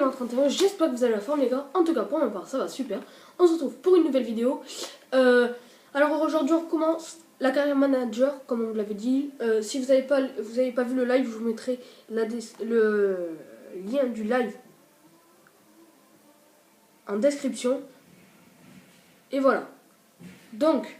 l'an 31, j'espère que vous allez la forme les gars. En tout cas pour ma part ça va super. On se retrouve pour une nouvelle vidéo. Alors aujourd'hui on recommence la carrière manager comme on vous l'avait dit. Si vous n'avez pas vu le live, je vous mettrai le lien du live en description. Et voilà. Donc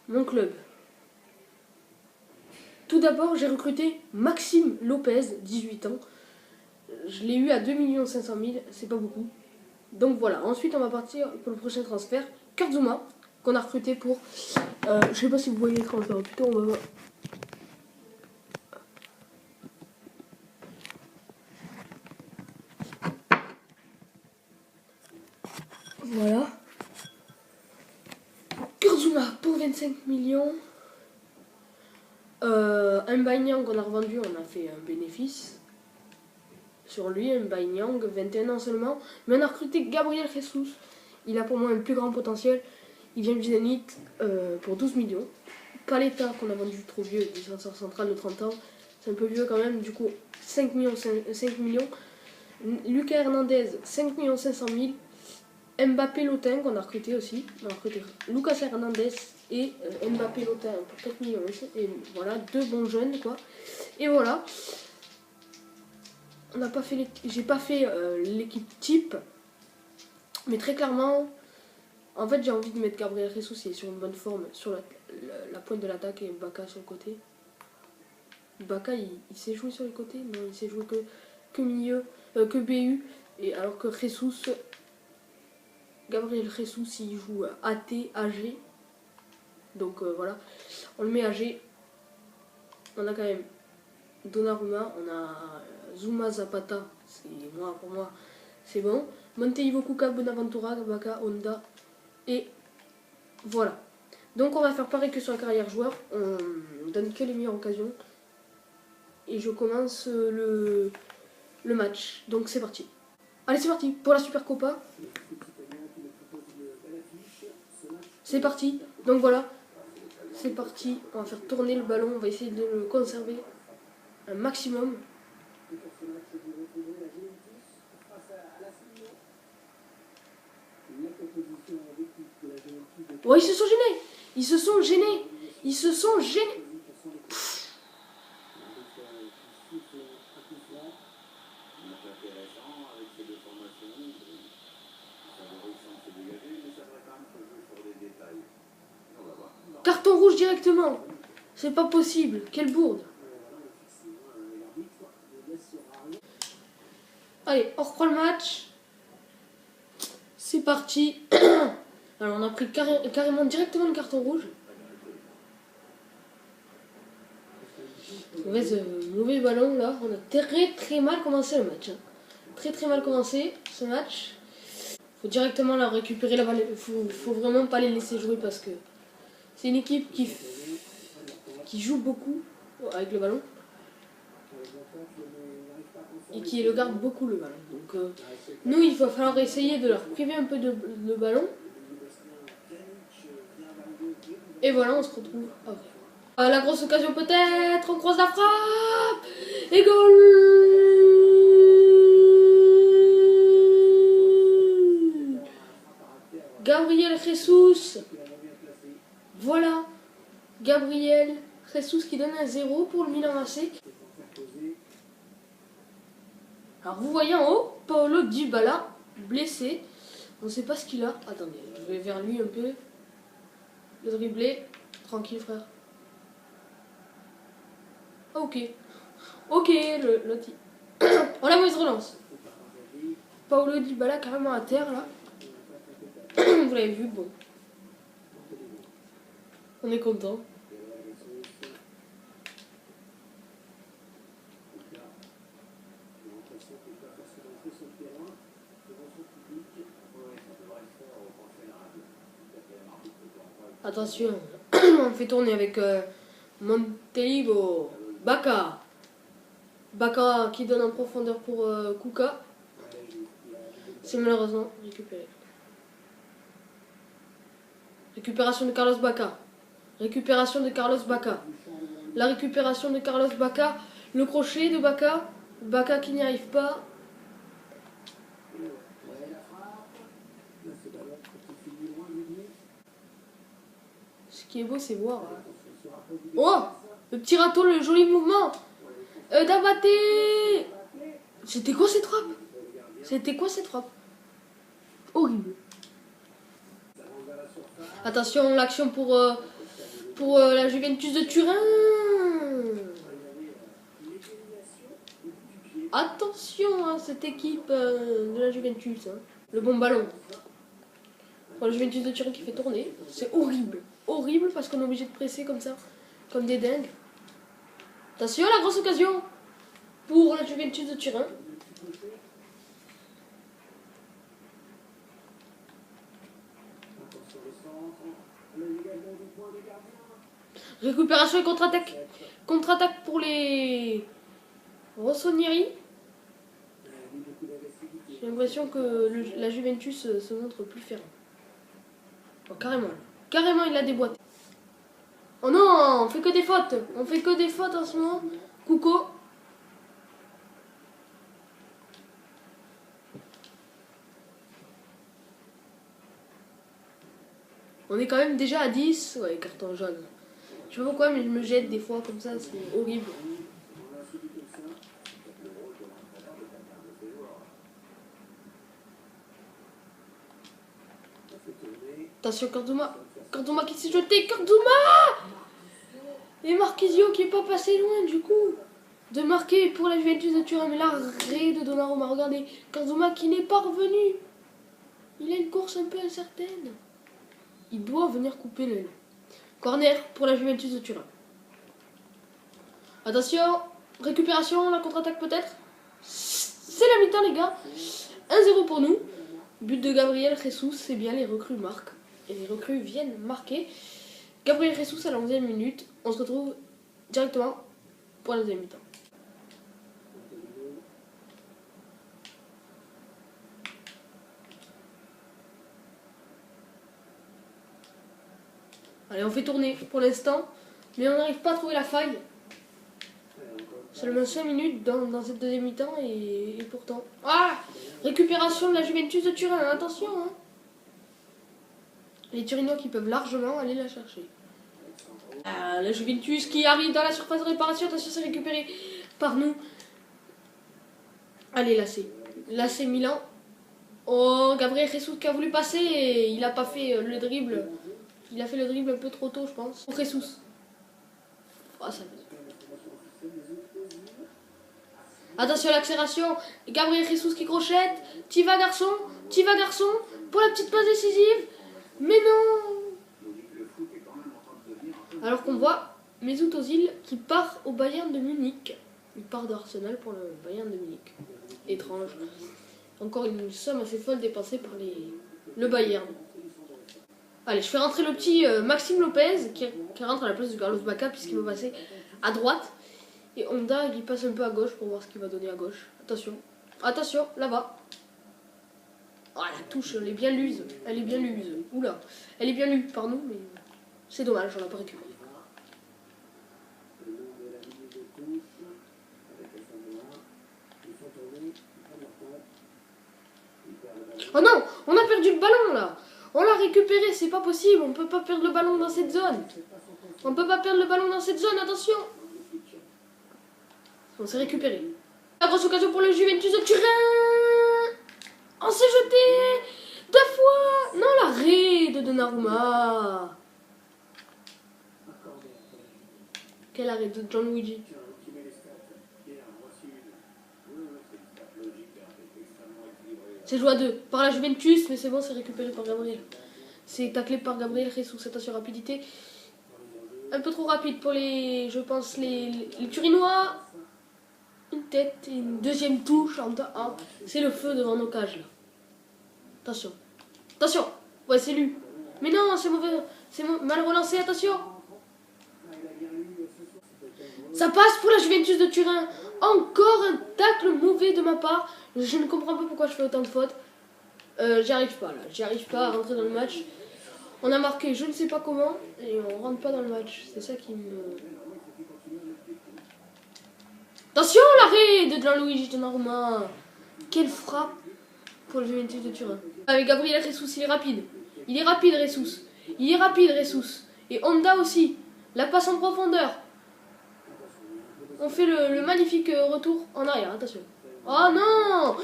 mon club. Tout d'abord j'ai recruté Maxime Lopez, 18 ans. Je l'ai eu à 2 500 000, c'est pas beaucoup. Donc voilà, ensuite on va partir pour le prochain transfert. Kurtzuma, qu'on a recruté pour... je sais pas si vous voyez les transferts, putain on va voir. Voilà. Kurtzuma pour 25 millions. Mbanyang qu'on a revendu, on a fait un bénéfice. Sur lui, Mbanyang, 21 ans seulement. Mais on a recruté Gabriel Jesus. Il a pour moi un plus grand potentiel. Il vient du Zénith pour 12 millions. Paletta qu'on a vendu trop vieux, défenseur central de 30 ans. C'est un peu vieux quand même, du coup 5 millions. Lucas Hernandez, 5 500 000. Mbappé Lotin qu'on a recruté aussi. On a recruté Lucas Hernandez et Mbappé Lotin pour 4 millions. Et voilà, deux bons jeunes quoi. Et voilà. J'ai pas fait l'équipe type. Mais très clairement, en fait j'ai envie de mettre Gabriel Jesus, il est sur une bonne forme sur la pointe de l'attaque, et Baka sur le côté. Baka il sait jouer sur les côtés, non il sait jouer que milieu, que BU, et alors que Jesus, Gabriel Jesus il joue AT, AG. Donc voilà, on le met AG. On a quand même Donnarumma, on a Zuma Zapata, pour moi c'est bon. Monteivo, Kuka, Bonaventura, Baka, Honda. Et voilà. Donc on va faire pareil que sur la carrière joueur. On donne que les meilleures occasions. Et je commence le match. Donc c'est parti. Allez c'est parti pour la Super Copa. C'est parti. Donc voilà. C'est parti. On va faire tourner le ballon. On va essayer de le conserver un maximum. Oh, ils se sont gênés. Ils se sont gênés. Ils se sont gênés. Carton rouge directement. C'est pas possible. Quelle bourde. Allez, on reprend le match. C'est parti. Alors on a pris carrément directement le carton rouge. Mauvais ballon là. On a très mal commencé le match. Très mal commencé ce match. Faut directement la récupérer la balle. Faut vraiment pas les laisser jouer parce que c'est une équipe qui joue beaucoup avec le ballon. Et qui le garde beaucoup le ballon. Donc nous il va falloir essayer de leur priver un peu de ballon. Et voilà, on se retrouve après. La grosse occasion peut-être, on croise la frappe. Et goal. Gabriel Jesus. Voilà. Gabriel Jesus qui donne un 0 pour le Milan AC. Alors vous voyez en haut, Paulo Dybala, blessé. On ne sait pas ce qu'il a. Attendez, je vais vers lui un peu. Le dribbler. Tranquille frère. Ok. Ok, l'autre. Oh la mauvaise relance. Paulo Dybala carrément à terre là. Vous l'avez vu, bon. On est content. Attention, on fait tourner avec Monteivo, Baka. Baka qui donne en profondeur pour Kuka. C'est malheureusement récupéré. Récupération de Carlos Baka. Récupération de Carlos Baka. La récupération de Carlos Baka. Le crochet de Baka. Baka qui n'y arrive pas. qui est beau, c'est voir. Oh, le petit râteau, le joli mouvement. D'Abaté. C'était quoi cette frappe? C'était quoi cette frappe? Horrible. Attention, l'action pour la Juventus de Turin. Attention à cette équipe de la Juventus. Hein. Le bon ballon. Pour la Juventus de Turin qui fait tourner. C'est horrible. Horrible parce qu'on est obligé de presser comme ça. Comme des dingues. Attention, la grosse occasion pour la Juventus de Turin. Récupération et contre-attaque. Contre-attaque pour les Rossoneri. J'ai l'impression que la Juventus se montre plus ferme. Oh, carrément. Carrément, il l'a déboîté. Oh non, on fait que des fautes. On fait que des fautes en ce moment. Coucou. On est quand même déjà à 10. Ouais, carton jaune. Je sais pas pourquoi, mais je me jette des fois comme ça, c'est horrible. Attention, Carduma. Carduma qui s'est jeté. Carduma! Et Marquisio qui est pas passé loin du coup de marquer pour la Juventus de Turin. Mais l'arrêt de Donnarumma, regardez. Carduma qui n'est pas revenu. Il a une course un peu incertaine. Il doit venir couper l'aile. Corner pour la Juventus de Turin. Attention, récupération, la contre-attaque peut-être. C'est la mi-temps les gars. 1-0 pour nous. But de Gabriel Jesus, c'est bien, les recrues marquent. Et les recrues viennent marquer. Gabriel Jesus à la 11e minute. On se retrouve directement pour la deuxième mi-temps. Allez, on fait tourner pour l'instant. Mais on n'arrive pas à trouver la faille. Seulement 5 minutes dans cette deuxième mi-temps et pourtant... Ah! Récupération de la Juventus de Turin, attention hein. Les Turinois qui peuvent largement aller la chercher. Ah, la Juventus qui arrive dans la surface de réparation, attention c'est récupéré par nous. Allez, l'AC Milan. Oh, Gabriel Jesus qui a voulu passer et il n'a pas fait le dribble. Il a fait le dribble un peu trop tôt je pense. Pour Jesus. Oh, ça... Attention à l'accélération. Gabriel Jesus qui crochette. T'y vas garçon. T'y vas garçon. Pour la petite passe décisive. Mais non. Alors qu'on voit Mesut Özil qui part au Bayern de Munich. Il part d'Arsenal pour le Bayern de Munich. Étrange. Encore une somme assez folle dépensée par le Bayern. Allez, je fais rentrer le petit Maxime Lopez qui rentre à la place de Carlos Bacca puisqu'il va passer à droite. Et Honda, il passe un peu à gauche pour voir ce qu'il va donner à gauche. Attention. Attention, là-bas. Oh, la touche, elle est bien luse. Elle est bien luse. Oula. Elle est bien lue par nous, mais c'est dommage, on l'a pas récupéré. Oh non, on a perdu le ballon là. On l'a récupéré, c'est pas possible. On peut pas perdre le ballon dans cette zone. On peut pas perdre le ballon dans cette zone, attention. On s'est récupéré. La grosse occasion pour le Juventus de Turin. On s'est jeté 2 fois. Non, l'arrêt de Donnarumma. Quel arrêt de Gianluigi. C'est joué à 2 par la Juventus, mais c'est bon, c'est récupéré par Gabriel. C'est taclé par Gabriel Jesus, attention rapidité. Un peu trop rapide pour les, je pense, les Turinois. Une tête et une deuxième touche en temps. Ah, c'est le feu devant nos cages là. Attention. Attention. Ouais, c'est lui. Mais non, c'est mauvais. C'est mal relancé, attention. Ça passe pour la Juventus de Turin. Encore un tacle mauvais de ma part. Je ne comprends pas pourquoi je fais autant de fautes. J'y arrive pas là. J'y arrive pas à rentrer dans le match. On a marqué je ne sais pas comment et on rentre pas dans le match. C'est ça qui me... Attention, l'arrêt de Gianluigi Donnarumma. Quelle frappe pour le Juventus de Turin. Avec Gabriel Jesus, il est rapide. Il est rapide, Jesus. Il est rapide, Jesus. Et Honda aussi. La passe en profondeur. On fait le magnifique retour en arrière, attention. Oh non!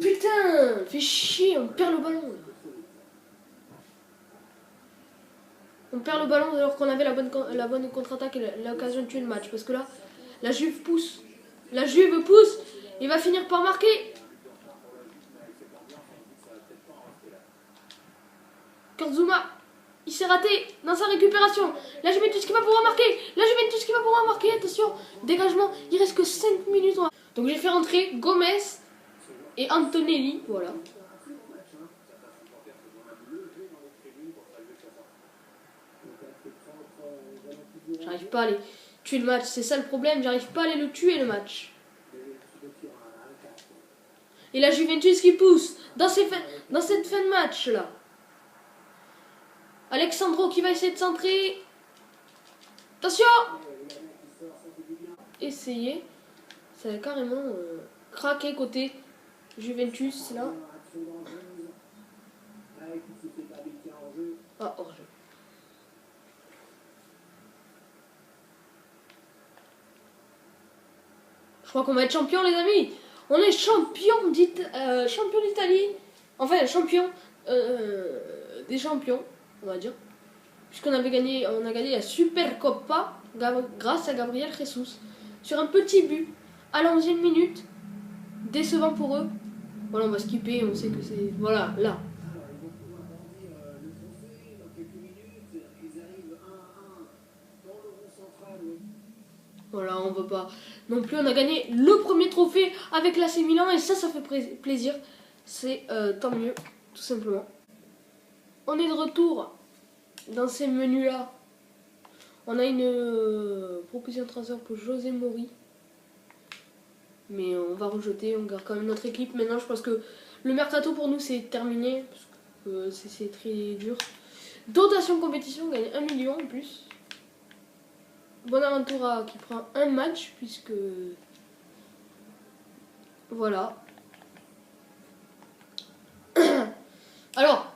Putain! Fait chier, on perd le ballon. On perd le ballon alors qu'on avait la bonne contre-attaque et l'occasion de tuer le match. Parce que là, la Juve pousse. La Juve pousse. Il va finir par marquer. Kurtzuma, il s'est raté dans sa récupération. La Juventus qui va pouvoir marquer. La Juventus qui va pouvoir marquer. Attention, dégagement. Il reste que 5 minutes. Donc j'ai fait rentrer Gomez et Antonelli. Voilà. J'arrive pas à aller tuer le match. C'est ça le problème. J'arrive pas à aller le tuer le match. Et la Juventus qui pousse dans cette fin de match là. Alexandro qui va essayer de centrer. Attention! Essayer. Ça a carrément craqué côté Juventus là. Ah, hors jeu. Je crois qu'on va être champion les amis. On est champion d'Italie. Enfin champion des champions, on va dire. Puisqu'on a gagné la Supercoppa grâce à Gabriel Jesus. Sur un petit but à la 11e minute. Décevant pour eux. Voilà, on va skipper, on sait que c'est... Voilà, là. Voilà, on veut pas non plus. On a gagné le premier trophée avec l'AC Milan et ça fait plaisir. C'est tant mieux, tout simplement. On est de retour dans ces menus-là. On a une proposition de transfert pour José Mori. Mais on va rejeter, on garde quand même notre équipe. Maintenant, je pense que le mercato pour nous, c'est terminé. Parce que c'est très dur. Dotation compétition, on gagne 1 million en plus. Bonaventura qui prend un match, puisque... Voilà. Alors,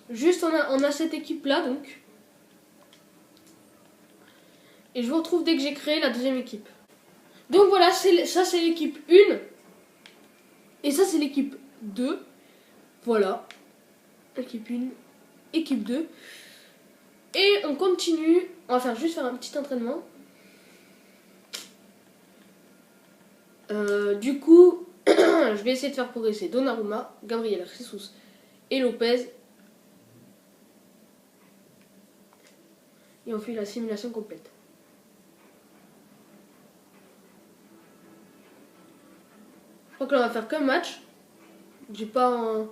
juste on a cette équipe-là, donc. Et je vous retrouve dès que j'ai créé la deuxième équipe. Donc voilà, ça c'est l'équipe 1. Et ça c'est l'équipe 2. Voilà. Équipe 1, équipe 2. Et on continue. On va juste faire un petit entraînement. Du coup, je vais essayer de faire progresser Donnarumma, Gabriel Jesus et Lopez. Et on fait la simulation complète. Je crois que là on va faire qu'un match. J'ai pas...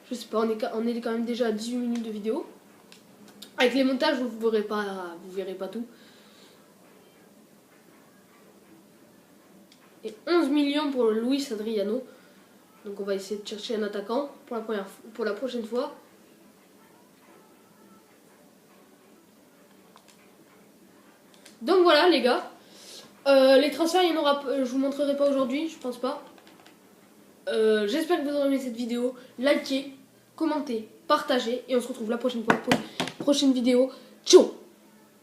Je sais pas, on est quand même déjà à 18 minutes de vidéo. Avec les montages, vous verrez pas tout. Et 11 millions pour Luis Adriano. Donc on va essayer de chercher un attaquant pour la prochaine fois. Donc voilà les gars. Les transferts, il y en aura, je vous montrerai pas aujourd'hui, je pense pas. J'espère que vous aurez aimé cette vidéo. Likez, commentez, partagez et on se retrouve la prochaine fois pour une prochaine vidéo. Ciao!